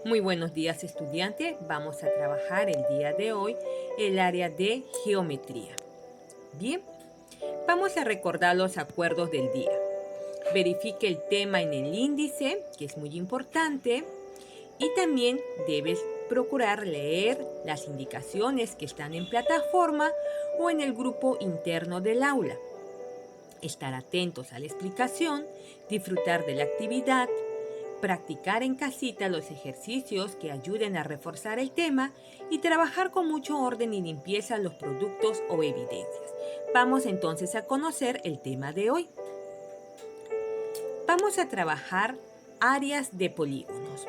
Muy buenos días, estudiantes. Vamos a trabajar el día de hoy el área de geometría. Bien, vamos a recordar los acuerdos del día. Verifique el tema en el índice, que es muy importante, y también debes procurar leer las indicaciones que están en plataforma o en el grupo interno del aula. Estar atentos a la explicación, disfrutar de la actividad, practicar en casita los ejercicios que ayuden a reforzar el tema y trabajar con mucho orden y limpieza los productos o evidencias. Vamos entonces a conocer el tema de hoy. Vamos a trabajar áreas de polígonos.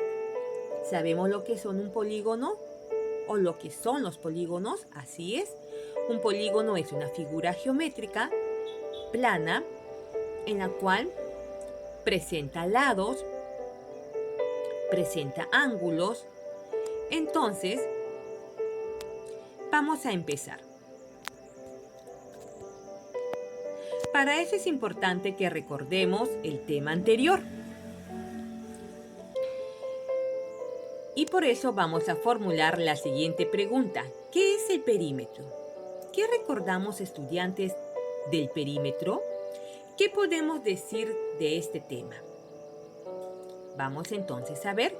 ¿Sabemos lo que son un polígono o lo que son los polígonos? Así es. Un polígono es una figura geométrica plana en la cual presenta lados, presenta ángulos. Entonces, vamos a empezar. Para eso es importante que recordemos el tema anterior. Y por eso vamos a formular la siguiente pregunta. ¿Qué es el perímetro? ¿Qué recordamos, estudiantes, del perímetro? ¿Qué podemos decir de este tema? Vamos entonces a ver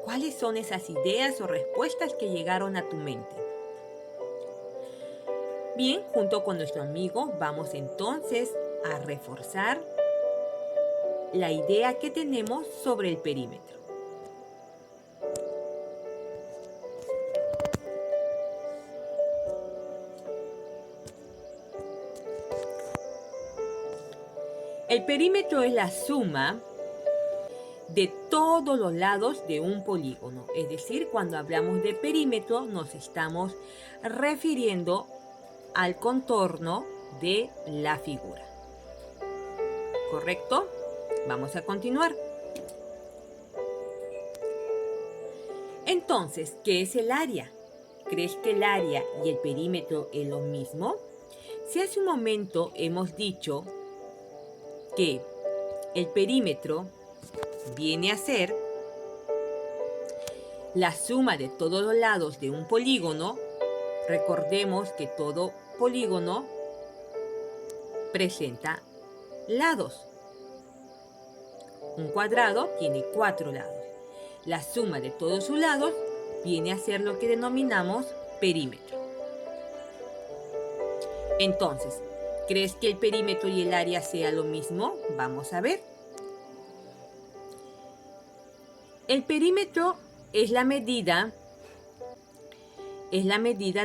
cuáles son esas ideas o respuestas que llegaron a tu mente. Bien, junto con nuestro amigo vamos entonces a reforzar la idea que tenemos sobre el perímetro. El perímetro es la suma de todos los lados de un polígono. Es decir, cuando hablamos de perímetro nos estamos refiriendo al contorno de la figura. ¿Correcto? Vamos a continuar. Entonces, ¿qué es el área? ¿Crees que el área y el perímetro es lo mismo? Si hace un momento hemos dicho que el perímetro viene a ser la suma de todos los lados de un polígono, recordemos que todo polígono presenta lados. Un cuadrado tiene 4 lados. La suma de todos sus lados viene a ser lo que denominamos perímetro. Entonces, ¿crees que el perímetro y el área sea lo mismo? Vamos a ver. El perímetro es la medida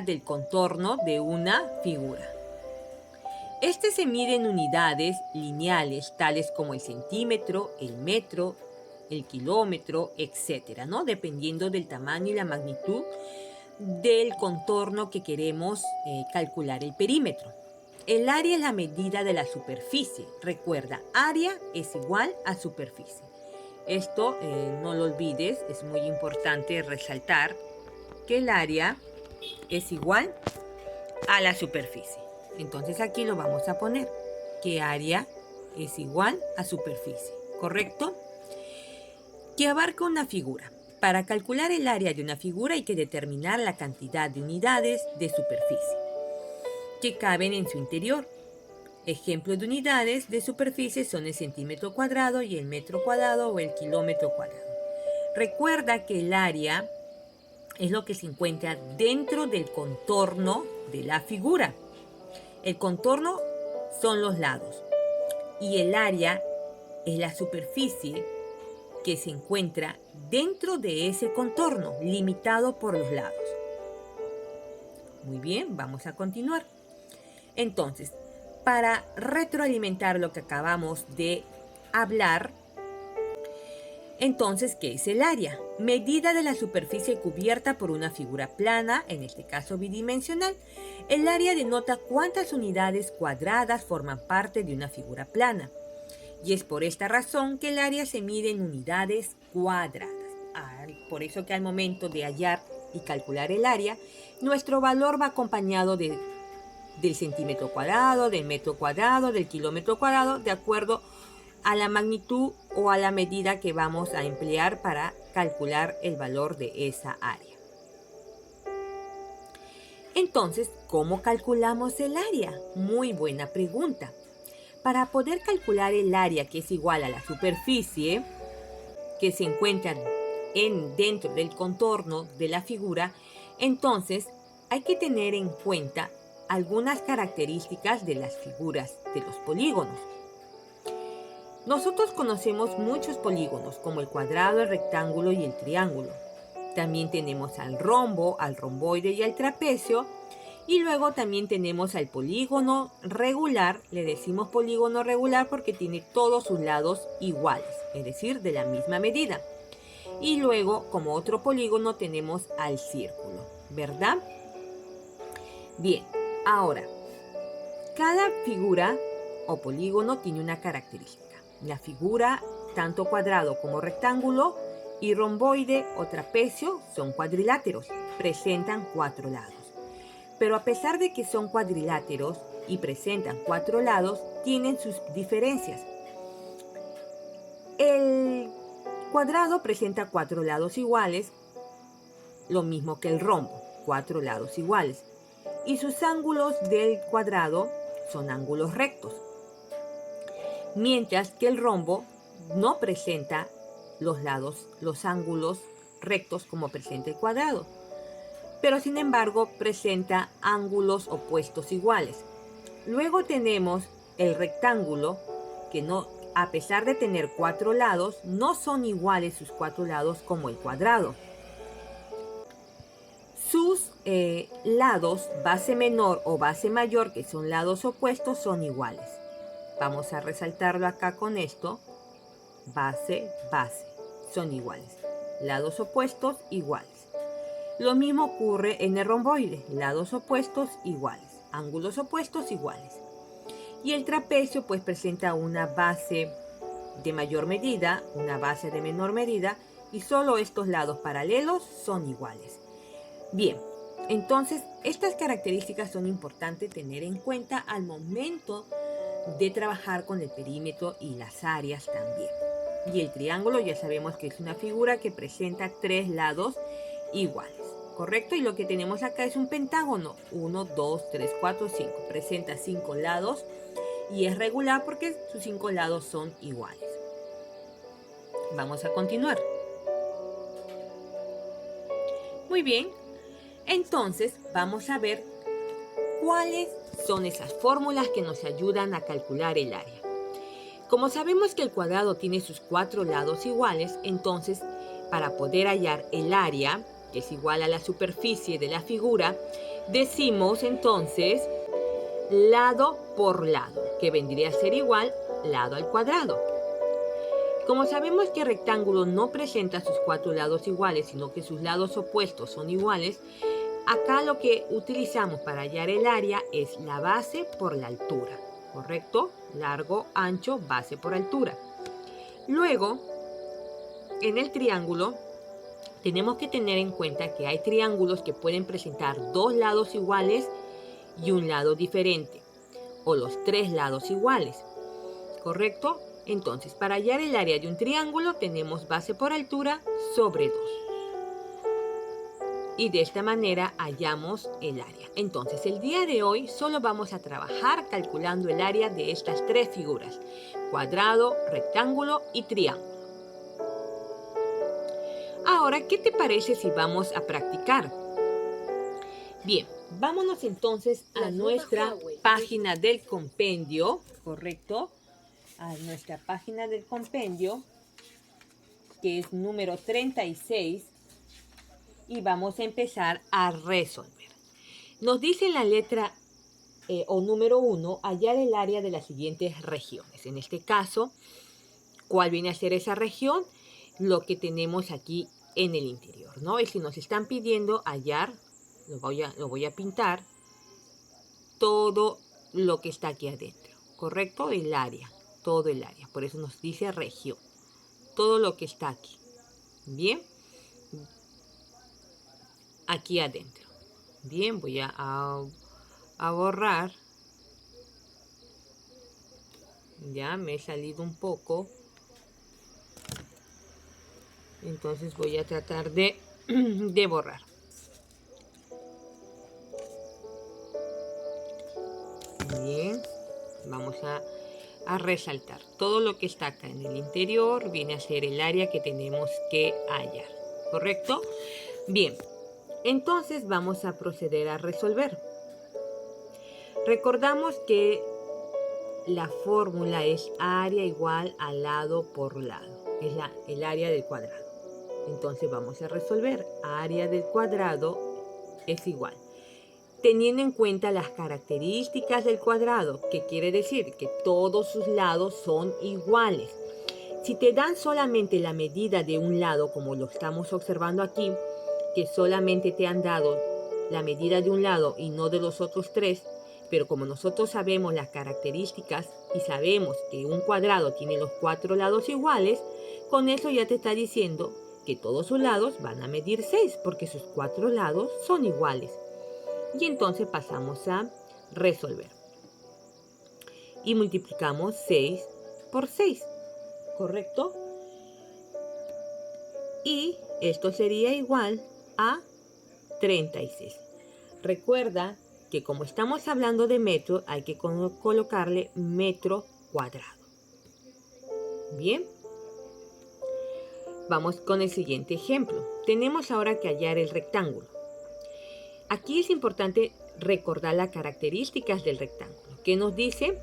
del contorno de una figura. Este se mide en unidades lineales, tales como el centímetro, el metro, el kilómetro, etcétera, ¿no? Dependiendo del tamaño y la magnitud del contorno que queremos calcular el perímetro. El área es la medida de la superficie. Recuerda, área es igual a superficie. Esto no lo olvides, es muy importante resaltar que el área es igual a la superficie. Entonces aquí lo vamos a poner, que área es igual a superficie, ¿correcto? Que abarca una figura. Para calcular el área de una figura hay que determinar la cantidad de unidades de superficie que caben en su interior. Ejemplos de unidades de superficie son el centímetro cuadrado y el metro cuadrado o el kilómetro cuadrado. Recuerda que el área es lo que se encuentra dentro del contorno de la figura. El contorno son los lados y el área es la superficie que se encuentra dentro de ese contorno, limitado por los lados. Muy bien, vamos a continuar. Entonces, para retroalimentar lo que acabamos de hablar, entonces, ¿qué es el área? Medida de la superficie cubierta por una figura plana, en este caso bidimensional. El área denota cuántas unidades cuadradas forman parte de una figura plana. Y es por esta razón que el área se mide en unidades cuadradas. Por eso que al momento de hallar y calcular el área, nuestro valor va acompañado del centímetro cuadrado, del metro cuadrado, del kilómetro cuadrado, de acuerdo a la magnitud o a la medida que vamos a emplear para calcular el valor de esa área. Entonces, ¿cómo calculamos el área? Muy buena pregunta. Para poder calcular el área, que es igual a la superficie que se encuentra dentro del contorno de la figura, entonces hay que tener en cuenta algunas características de las figuras de los polígonos. Nosotros conocemos muchos polígonos, como el cuadrado, el rectángulo y el triángulo. También tenemos al rombo, al romboide y al trapecio. Y luego también tenemos al polígono regular. Le decimos polígono regular porque tiene todos sus lados iguales, es decir, de la misma medida. Y luego, como otro polígono, tenemos al círculo, ¿verdad? Bien, ahora, cada figura o polígono tiene una característica. La figura, tanto cuadrado como rectángulo, y romboide o trapecio son cuadriláteros, presentan 4 lados. Pero a pesar de que son cuadriláteros y presentan 4 lados, tienen sus diferencias. El cuadrado presenta 4 lados iguales, lo mismo que el rombo, 4 lados iguales. Y sus ángulos del cuadrado son ángulos rectos. Mientras que el rombo no presenta los ángulos rectos como presenta el cuadrado, pero sin embargo presenta ángulos opuestos iguales. Luego tenemos el rectángulo, que a pesar de tener 4 lados, no son iguales sus 4 lados como el cuadrado. Sus lados, base menor o base mayor, que son lados opuestos, son iguales. Vamos a resaltarlo acá con esto. Base, base, son iguales. Lados opuestos, iguales. Lo mismo ocurre en el romboide, lados opuestos iguales, ángulos opuestos iguales. Y el trapecio pues presenta una base de mayor medida, una base de menor medida, y solo estos lados paralelos son iguales. Bien, entonces estas características son importantes tener en cuenta al momento de trabajar con el perímetro y las áreas también. Y el triángulo ya sabemos que es una figura que presenta 3 lados iguales, ¿correcto? Y lo que tenemos acá es un pentágono, 1, 2, 3, 4, 5, presenta 5 lados y es regular porque sus 5 lados son iguales. Vamos a continuar. Muy bien, entonces vamos a ver cuáles son esas fórmulas que nos ayudan a calcular el área. Como sabemos que el cuadrado tiene sus 4 lados iguales, entonces para poder hallar el área, que es igual a la superficie de la figura, decimos entonces lado por lado, que vendría a ser igual lado al cuadrado. Como sabemos que el rectángulo no presenta sus 4 lados iguales, sino que sus lados opuestos son iguales, acá lo que utilizamos para hallar el área es la base por la altura, ¿correcto? Largo, ancho, base por altura. Luego, en el triángulo, tenemos que tener en cuenta que hay triángulos que pueden presentar 2 lados iguales y un lado diferente, o los 3 lados iguales, ¿correcto? Entonces, para hallar el área de un triángulo, tenemos base por altura sobre 2. Y de esta manera hallamos el área. Entonces, el día de hoy solo vamos a trabajar calculando el área de estas 3 figuras: cuadrado, rectángulo y triángulo. Ahora, ¿qué te parece si vamos a practicar? Bien, vámonos entonces a nuestra página del compendio, ¿correcto? A nuestra página del compendio, que es número 36, y vamos a empezar a resolver. Nos dice la letra o número 1, hallar el área de las siguientes regiones. En este caso, ¿cuál viene a ser esa región? Lo que tenemos aquí en el interior, ¿no? Y si nos están pidiendo hallar, lo voy a pintar, todo lo que está aquí adentro, ¿correcto? El área, todo el área. Por eso nos dice región. Todo lo que está aquí. Bien. Aquí adentro. Bien, voy a borrar. Ya me he salido un poco. Entonces voy a tratar de borrar. Bien, vamos a resaltar. Todo lo que está acá en el interior viene a ser el área que tenemos que hallar, ¿correcto? Bien, entonces vamos a proceder a resolver. Recordamos que la fórmula es área igual a lado por lado. Es el área del cuadrado. Entonces vamos a resolver. Área del cuadrado es igual. Teniendo en cuenta las características del cuadrado, que quiere decir que todos sus lados son iguales. Si te dan solamente la medida de un lado, como lo estamos observando aquí, que solamente te han dado la medida de un lado y no de los otros tres, pero como nosotros sabemos las características y sabemos que un cuadrado tiene los 4 lados iguales, con eso ya te está diciendo que todos sus lados van a medir 6, porque sus 4 lados son iguales. Y entonces pasamos a resolver. Y multiplicamos 6 por 6, ¿correcto? Y esto sería igual a 36. Recuerda que como estamos hablando de metro, hay que colocarle metro cuadrado. Bien. Vamos con el siguiente ejemplo. Tenemos ahora que hallar el rectángulo. Aquí es importante recordar las características del rectángulo, que nos dice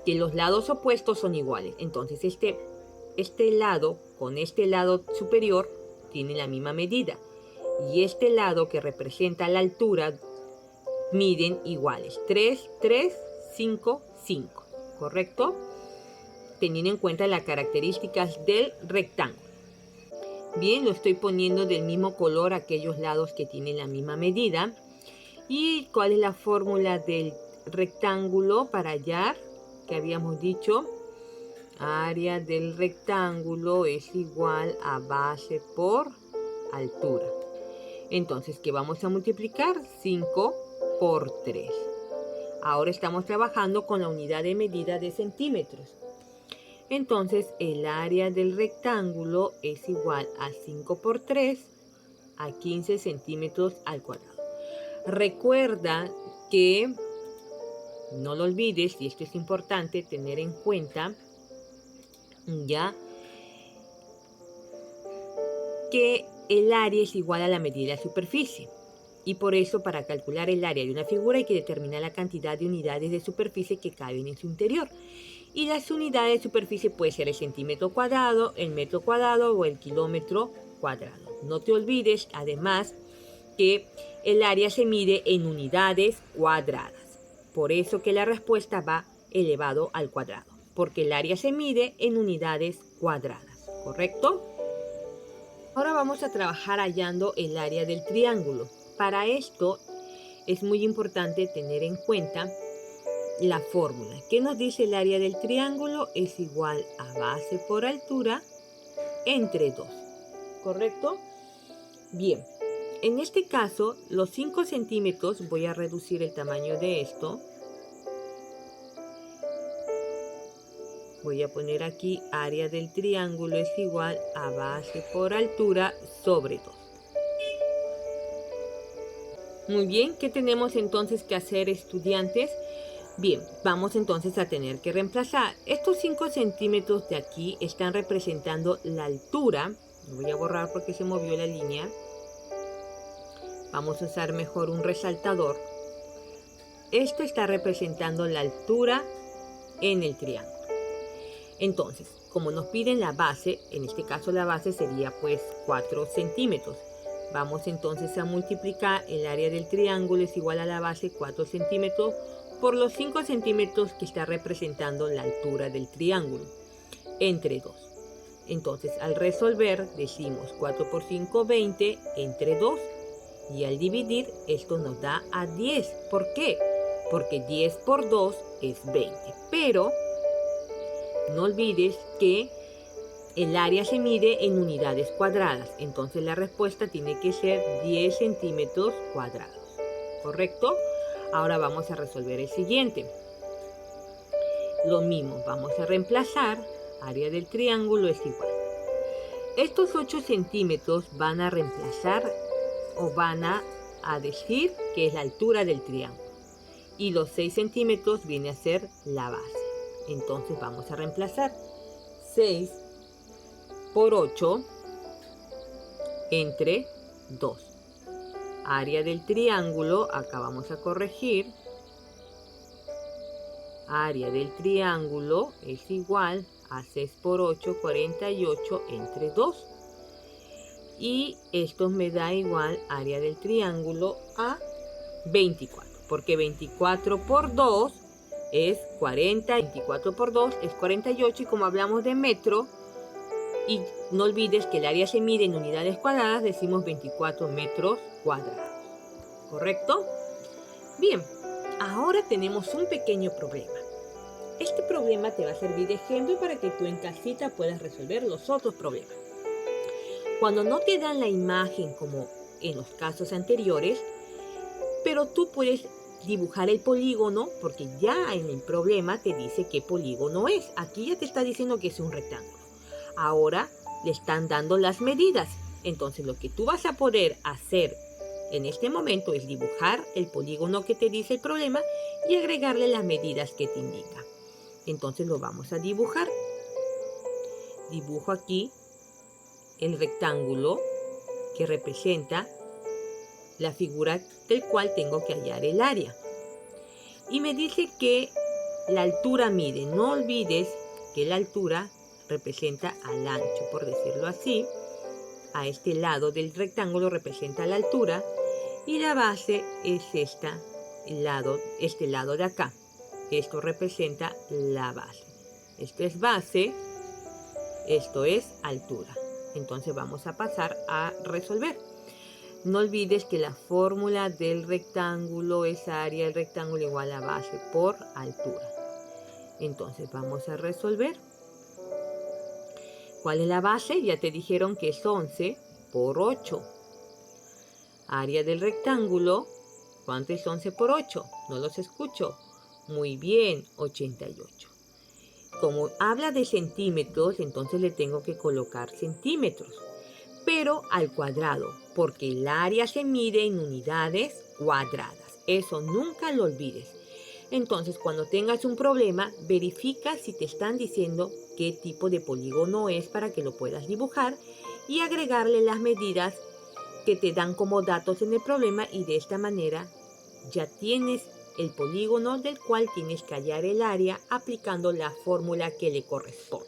que los lados opuestos son iguales. Entonces este lado con este lado superior tiene la misma medida. Y este lado que representa la altura miden iguales. 3, 3, 5, 5. ¿Correcto? Teniendo en cuenta las características del rectángulo. Bien, lo estoy poniendo del mismo color aquellos lados que tienen la misma medida. ¿Y cuál es la fórmula del rectángulo para hallar? Que habíamos dicho, área del rectángulo es igual a base por altura. Entonces, ¿qué vamos a multiplicar? 5 por 3. Ahora estamos trabajando con la unidad de medida de centímetros. Entonces, el área del rectángulo es igual a 5 por 3 a 15 centímetros al cuadrado. Recuerda que, no lo olvides, y esto es importante tener en cuenta, ya, que el área es igual a la medida de superficie. Y por eso, para calcular el área de una figura hay que determinar la cantidad de unidades de superficie que caben en su interior. Y las unidades de superficie puede ser el centímetro cuadrado, el metro cuadrado o el kilómetro cuadrado. No te olvides, además, que el área se mide en unidades cuadradas. Por eso que la respuesta va elevado al cuadrado, porque el área se mide en unidades cuadradas, ¿correcto? Ahora vamos a trabajar hallando el área del triángulo. Para esto es muy importante tener en cuenta la fórmula. ¿Qué nos dice el área del triángulo? Es igual a base por altura entre 2. ¿Correcto? Bien. En este caso, los 5 centímetros, voy a reducir el tamaño de esto. Voy a poner aquí área del triángulo es igual a base por altura sobre 2. Muy bien, ¿qué tenemos entonces que hacer, estudiantes? Bien, vamos entonces a tener que reemplazar. Estos 5 centímetros de aquí están representando la altura. Lo voy a borrar porque se movió la línea. Vamos a usar mejor un resaltador. Esto está representando la altura en el triángulo. Entonces, como nos piden la base, en este caso la base sería pues 4 centímetros. Vamos entonces a multiplicar el área del triángulo es igual a la base 4 centímetros por los 5 centímetros que está representando la altura del triángulo, entre 2. Entonces, al resolver, decimos 4 por 5, 20, entre 2. Y al dividir, esto nos da a 10. ¿Por qué? Porque 10 por 2 es 20. Pero, no olvides que el área se mide en unidades cuadradas. Entonces, la respuesta tiene que ser 10 centímetros cuadrados. ¿Correcto? Ahora vamos a resolver el siguiente. Lo mismo, vamos a reemplazar. Área del triángulo es igual. Estos 8 centímetros van a reemplazar o van a decir que es la altura del triángulo. Y los 6 centímetros viene a ser la base. Entonces vamos a reemplazar 6 por 8 entre 2. Área del triángulo, acá vamos a corregir. Área del triángulo es igual a 6 por 8, 48 entre 2. Y esto me da igual área del triángulo a 24. Porque 24 por 2 es 40. 24 por 2 es 48. Y como hablamos de metro, y no olvides que el área se mide en unidades cuadradas, decimos 24 metros cuadrados. ¿Correcto? Bien, ahora tenemos un pequeño problema. Este problema te va a servir de ejemplo para que tú en casita puedas resolver los otros problemas. Cuando no te dan la imagen como en los casos anteriores, pero tú puedes dibujar el polígono porque ya en el problema te dice qué polígono es. Aquí ya te está diciendo que es un rectángulo. Ahora le están dando las medidas. Entonces lo que tú vas a poder hacer en este momento es dibujar el polígono que te dice el problema y agregarle las medidas que te indica. Entonces lo vamos a dibujar. Dibujo aquí el rectángulo que representa la figura del cual tengo que hallar el área. Y me dice que la altura mide. No olvides que la altura representa al ancho, por decirlo así. A este lado del rectángulo representa la altura y la base es este lado de acá. Esto representa la base. Esto es base, esto es altura. Entonces vamos a pasar a resolver. No olvides que la fórmula del rectángulo es área del rectángulo igual a base por altura. Entonces vamos a resolver. ¿Cuál es la base? Ya te dijeron que es 11 por 8. Área del rectángulo, ¿cuánto es 11 por 8? No los escucho. Muy bien, 88. Como habla de centímetros, entonces le tengo que colocar centímetros, pero al cuadrado, porque el área se mide en unidades cuadradas. Eso nunca lo olvides. Entonces, cuando tengas un problema, verifica si te están diciendo qué tipo de polígono es para que lo puedas dibujar y agregarle las medidas que te dan como datos en el problema, y de esta manera ya tienes el polígono del cual tienes que hallar el área aplicando la fórmula que le corresponde,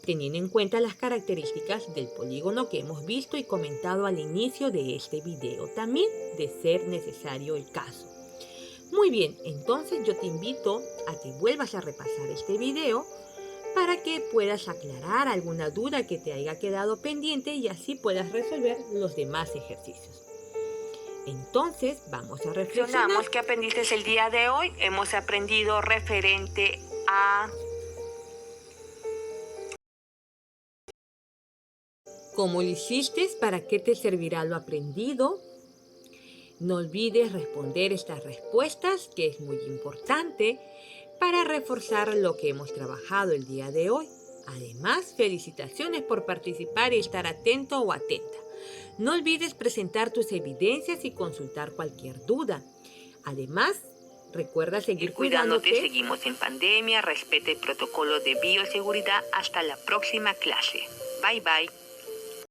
teniendo en cuenta las características del polígono que hemos visto y comentado al inicio de este video, también de ser necesario el caso. Muy bien, entonces yo te invito a que vuelvas a repasar este video para que puedas aclarar alguna duda que te haya quedado pendiente y así puedas resolver los demás ejercicios. Entonces, vamos a reflexionar. ¿Qué aprendiste el día de hoy? Hemos aprendido referente a cómo lo hiciste, para qué te servirá lo aprendido. No olvides responder estas respuestas, que es muy importante para reforzar lo que hemos trabajado el día de hoy. Además, felicitaciones por participar y estar atento o atenta. No olvides presentar tus evidencias y consultar cualquier duda. Además, recuerda seguir cuidándote. Seguimos en pandemia, respeta el protocolo de bioseguridad. Hasta la próxima clase. Bye bye.